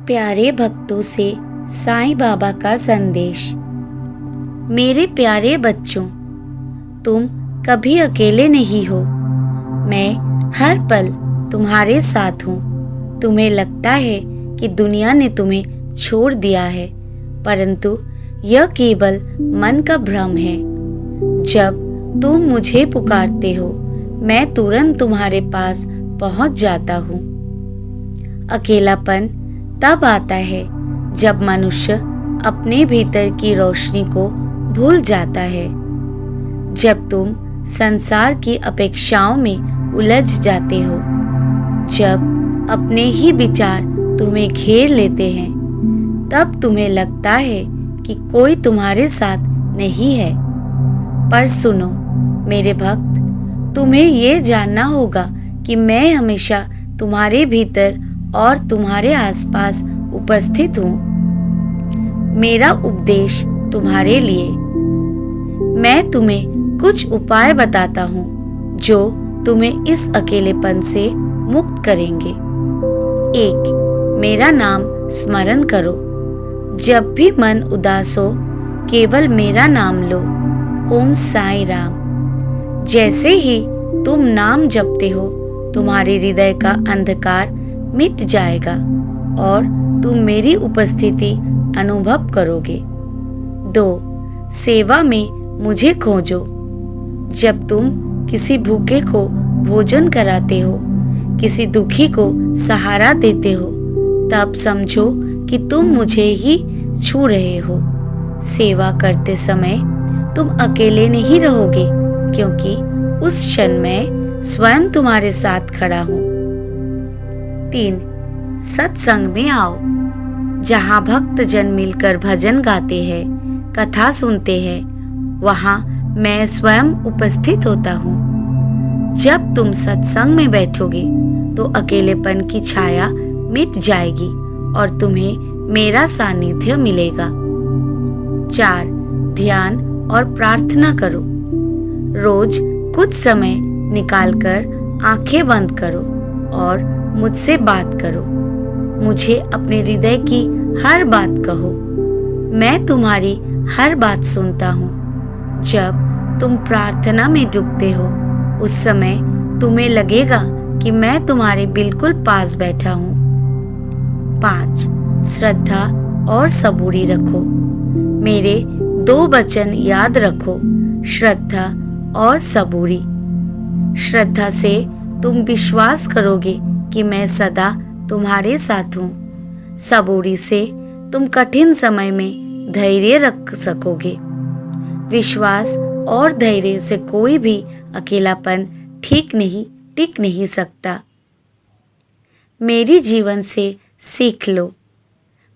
प्यारे भक्तों से साईं बाबा का संदेश। मेरे प्यारे बच्चों, तुम कभी अकेले नहीं हो। मैं हर पल तुम्हारे साथ हूँ। तुम्हें लगता है कि दुनिया ने तुम्हें छोड़ दिया है, परंतु यह केवल मन का भ्रम है। जब तुम मुझे पुकारते हो, मैं तुरंत तुम्हारे पास पहुँच जाता हूँ। अकेलापन तब आता है जब मनुष्य अपने भीतर की रोशनी को भूल जाता है। जब तुम संसार की अपेक्षाओं में उलझ जाते हो, जब अपने ही विचार तुम्हें घेर लेते हैं, तब तुम्हें लगता है कि कोई तुम्हारे साथ नहीं है। पर सुनो मेरे भक्त, तुम्हें ये जानना होगा कि मैं हमेशा तुम्हारे भीतर और तुम्हारे आसपास उपस्थित हूँ। मेरा उपदेश तुम्हारे लिए। मैं तुम्हें कुछ उपाय बताता हूँ जो तुम्हें इस अकेलेपन से मुक्त करेंगे। 1. मेरा नाम स्मरण करो। जब भी मन उदास हो, केवल मेरा नाम लो, ओम साईं राम। जैसे ही तुम नाम जपते हो, तुम्हारे हृदय का अंधकार मिट जाएगा और तुम मेरी उपस्थिति अनुभव करोगे। 2. सेवा में मुझे खोजो। जब तुम किसी भूखे को भोजन कराते हो, किसी दुखी को सहारा देते हो, तब समझो कि तुम मुझे ही छू रहे हो। सेवा करते समय तुम अकेले नहीं रहोगे, क्योंकि उस क्षण मैं स्वयं तुम्हारे साथ खड़ा हूँ। 3. सत्संग में आओ। जहाँ भक्त जन मिलकर भजन गाते हैं, कथा सुनते हैं, वहाँ मैं स्वयं उपस्थित होता हूँ। जब तुम सत्संग में बैठोगे तो अकेलेपन की छाया मिट जाएगी और तुम्हें मेरा सानिध्य मिलेगा। 4. ध्यान और प्रार्थना करो। रोज कुछ समय निकालकर आंखें बंद करो और मुझसे बात करो। मुझे अपने हृदय की हर बात कहो। मैं तुम्हारी हर बात सुनता हूँ। जब तुम प्रार्थना में डूबते हो, उस समय तुम्हें लगेगा कि मैं तुम्हारे बिल्कुल पास बैठा हूँ। 5. श्रद्धा और सबूरी रखो। मेरे 2 वचन याद रखो, श्रद्धा और सबूरी। श्रद्धा से तुम विश्वास करोगे कि मैं सदा तुम्हारे साथ हूँ। सबूरी से तुम कठिन समय में धैर्य रख सकोगे। विश्वास और धैर्य से कोई भी अकेलापन टिक नहीं सकता। मेरी जीवन से सीख लो।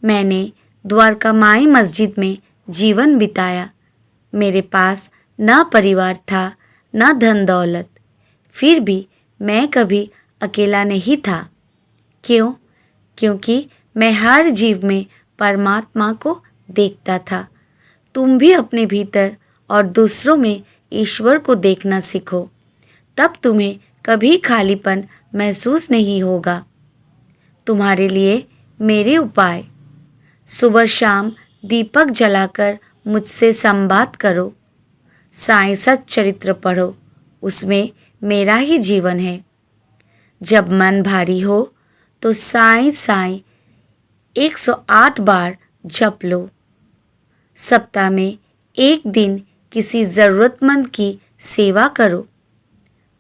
मैंने द्वारका माई मस्जिद में जीवन बिताया। मेरे पास न परिवार था, न धन दौलत, फिर भी मैं कभी अकेला नहीं था। क्यों? क्योंकि मैं हर जीव में परमात्मा को देखता था। तुम भी अपने भीतर और दूसरों में ईश्वर को देखना सीखो, तब तुम्हें कभी खालीपन महसूस नहीं होगा। तुम्हारे लिए मेरे उपाय। सुबह शाम दीपक जलाकर मुझसे संवाद करो। साईं सच्चरित्र पढ़ो, उसमें मेरा ही जीवन है। जब मन भारी हो तो साईं साईं 108 बार जप लो। सप्ताह में 1 दिन किसी ज़रूरतमंद की सेवा करो।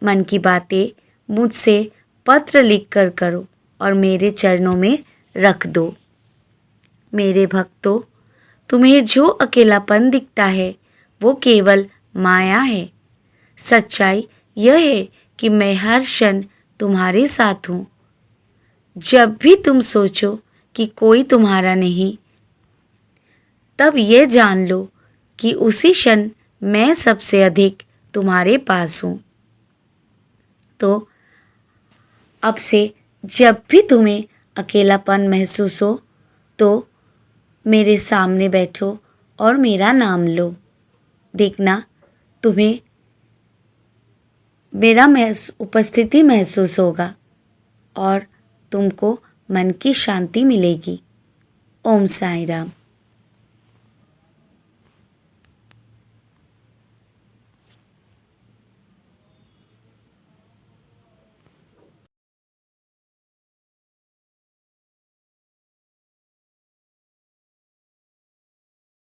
मन की बातें मुझसे पत्र लिखकर करो और मेरे चरणों में रख दो। मेरे भक्तों, तुम्हें जो अकेलापन दिखता है, वो केवल माया है। सच्चाई यह है कि मैं हर क्षण तुम्हारे साथ हूँ। जब भी तुम सोचो कि कोई तुम्हारा नहीं, तब ये जान लो कि उसी क्षण मैं सबसे अधिक तुम्हारे पास हूँ। तो अब से जब भी तुम्हें अकेलापन महसूस हो, तो मेरे सामने बैठो और मेरा नाम लो। देखना, तुम्हें मेरा उपस्थिति महसूस होगा और तुमको मन की शांति मिलेगी। ओम साई राम।